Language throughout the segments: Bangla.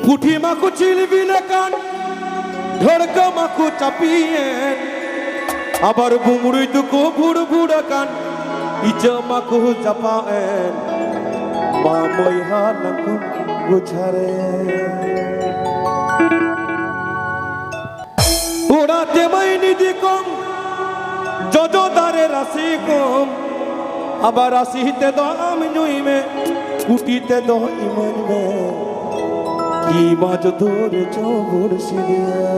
পুঠি মাকু চিলবিলে কান ঢড়কা মাকু চাপিয়েন আবার বুমড়ুই দুকো বুড় বুড়া কান ইচা মাকু চাপায়েন মামই হালাকু গুছারে ওড়াতে মাইনি দিকম যজদারে রাশি কম আবার রাশিতে দাম জুইমে কুটিতে দ ইমনবে কি মাছ ধরে চোর সিরিয়া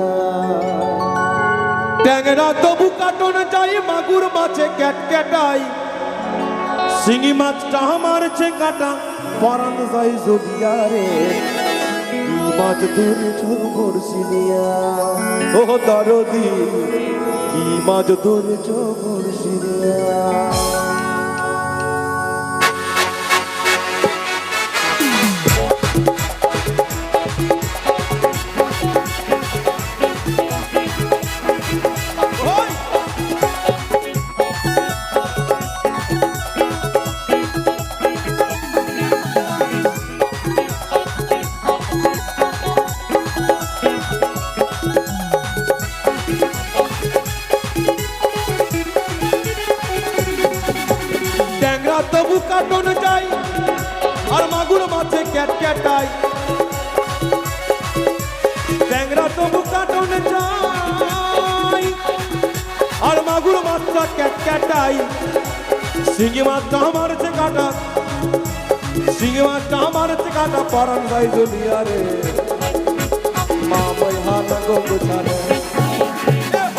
ট্যাংরা তবু কাটন যাই মাগুর মাছে ক্যাট ক্যাটাই শিঙি মাছটা মারছে কাটা পরান যাই জলিয়া রে কি মাছ ধরে চোর সিরিয়া ও দরদি কি মাছ ধরে চোর সিরিয়া তবু কাটন যাই আর মাগুর মাছে ক্যাট ক্যাটাই ট্যাংরা তবু কাটন যাই আর মাগুর মাছটা ক্যাট ক্যাটাই শিঙি মাছটা মারছে কাটা শিঙি মাছটা মারছে কাটা পরান যাই জলিয়া রে মামই হাত গো গুছারে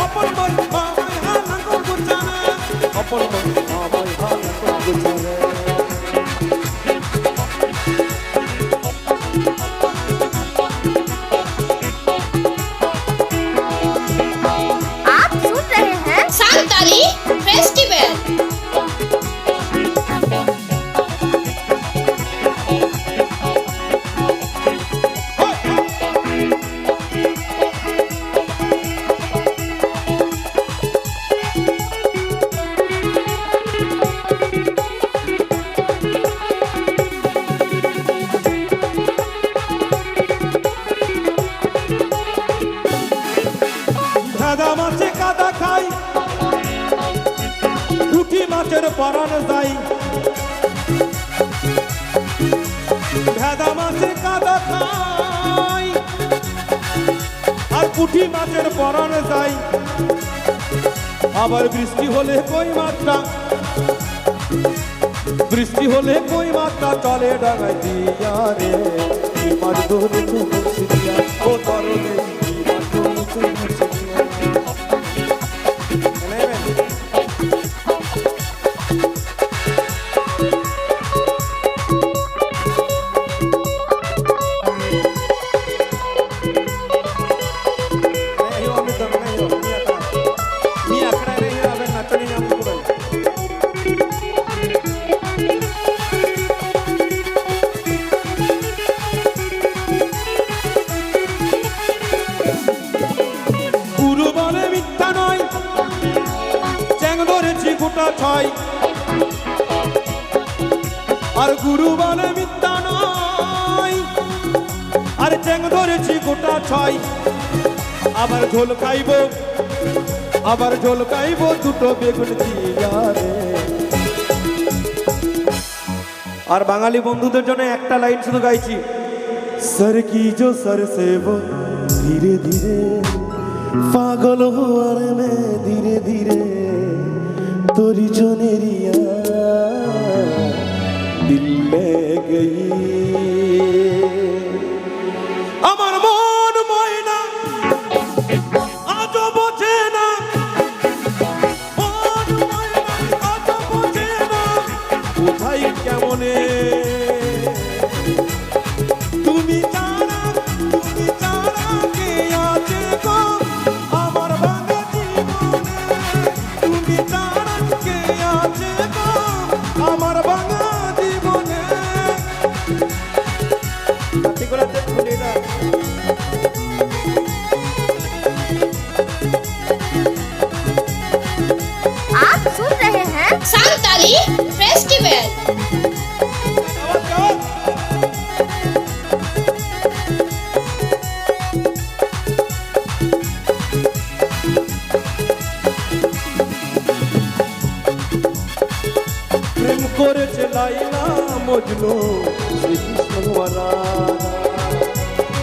অপন মন মামই হাত গো গুছারে অপন মন মামই হাত গো গুছারে संताली फेस्टिवल দাদা মাছে কাদা খাই পুঠি মাছের পরান যাই ভেদা মাছে কাদা খাই আর পুঠি মাছের পরান যাই আবার বৃষ্টি হলে কই মাছটা বৃষ্টি হলে কই মাছটা চলে ডাঙাই দিয়া রে কি মাছ ধরে চোর সিরিয়া ও তরলে কি মাছ ধরে চোর সিরিয়া গোটা ছয় আর গুরু বলে মিথ্যা নয় আর চ্যাং ধরেছি গোটা ছয় আবার ঝোল খাইব দুটো বেগুন দিয়া রে আর বাঙালি বন্ধুদের জন্য একটা লাইন শুধু গাইছি সর কি জো সর সে वो धीरे धीरे पागल हुआ रे मैं धीरे धीरे तोरी चुनरिया दिल में गई আমার মন ময়না আজও বোঝে না মন ময়না আজও বোঝে না কোথায় কেমনে তুমি ছাড়া কে আছে গো আমার ভাঙা জীবনে তুমি ছাড়া কে আছে গো আমার ভাঙা জীবনে কাটিগোলাতে খুলে না आप सुन रहे हैं संताली फेस्टिवल মজনু শ্রীকৃষ্ণ রাধা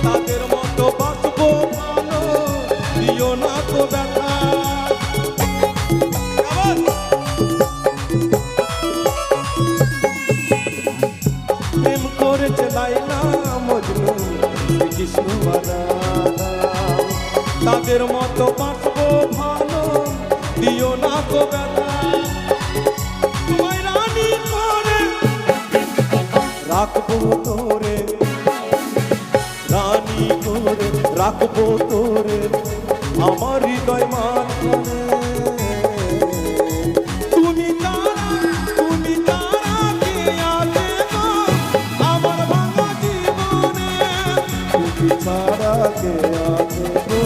তাদের মতো বাঁচবো ভালো দিও না তো ব্যথা প্রেম করেছে লাইলা মজনু শ্রীকৃষ্ণ রাধা তাদের মতো বাঁচবো ভালো দিও না তো ব্যথা তোমায় রানী করে রাখবো তোরে রানী করে রাখবো তোরে আমার হৃদয় মাঝখানে তুমি তারা কে আছে গো আমার ভাঙা জীবনে তুমি তারা কে আছে গো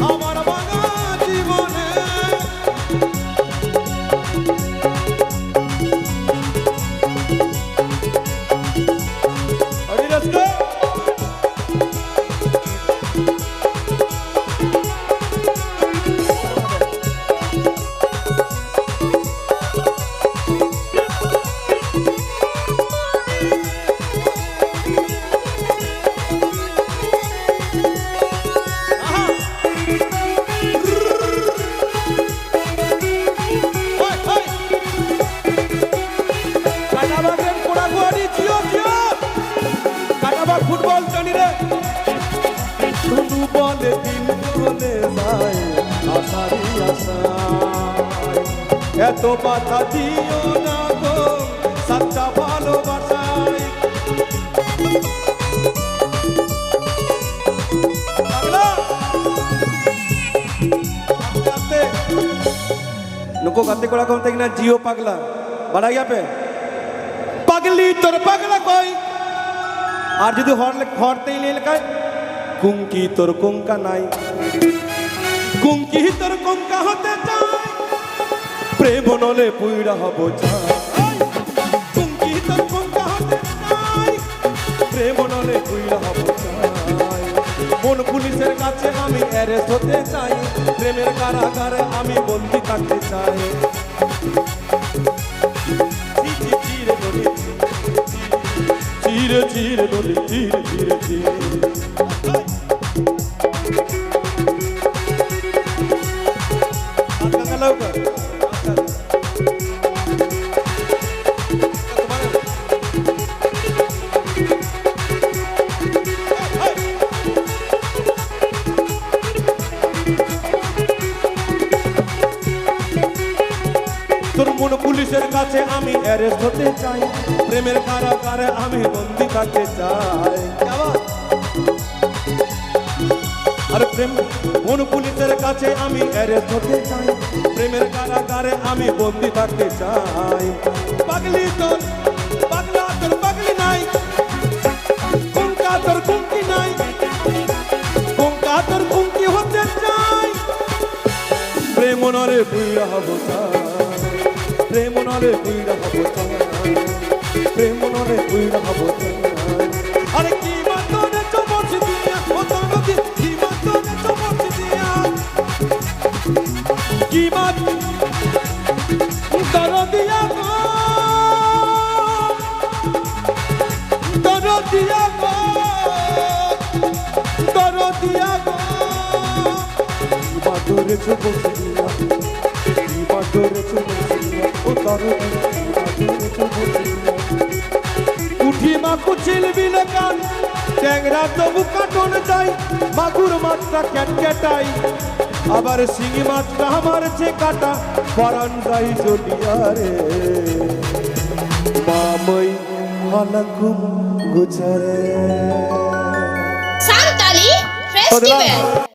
আমার ভাঙা জীবনে Ready, let's go! ফুটবল জানি রে শুধু বলে দিন চলে যায় আশারি আশায় এত বাধা দিও না গো সাচ্চা ভালোবাসায় नुको गाते कोड़ा कौन तक ना जियो पगला बड़ा गया पे पगली तोर पगला कोई আর যদি হরতেই লেখায় কুঙ্কি তোর কুঙ্কা নাই কুঙ্কি তোর কুঙ্কা হতে চায় প্রেম নলে পুইড়া হব কুঙ্কি তোর কুঙ্কা হতে চায় প্রেম নলে পুইড়া হব মন পুলিশের কাছে আমি অ্যারেস্ট হতে চাই প্রেমের কারাগারে আমি বন্দি থাকতে চাই ধীরে ধীরে নদী ধীরে ধীরে ধীরে তোর মন পুলিশের কাছে আমি অ্যারেস্ট হতে চাই প্রেমের কারাগারে আমি বন্দি থাকতে চাই আরে প্রেম মন পুলিশের কাছে আমি অ্যারেস্ট হতে চাই প্রেমের কারাগারে আমি বন্দি থাকতে চাই পাগলি তোর পাগলা তোর পাগলি নাই কুঙ্কা তোর কুঙ্কি নাই কুঙ্কা তোর কুঙ্কি হতে চাই প্রেম নরে বুইড়া হব প্রেম নরে বুইড়া হব প্রেম নরে বুইড়া হব আরে কি মাতনে চমচ দিয়া ও তনদি কি মাতনে চমচ দিয়া কি মাত দরদিয়া গো দরদিয়া গো দরদিয়া গো মাতনে চমচ দিয়া কি মাতনে চমচ দিয়া ও দরদিয়া উঠি মা কুচিল বিলকান ট্যাংরা তবু কাটন যাই মাগুর মাছটা ক্যাটক্যাটাই আবার শিঙি মাছটা আমার যে কাটা পরান যাই জলিয়া রে মামই হালাকুম গুজরে সান্তালি ফেস্টিভ্যাল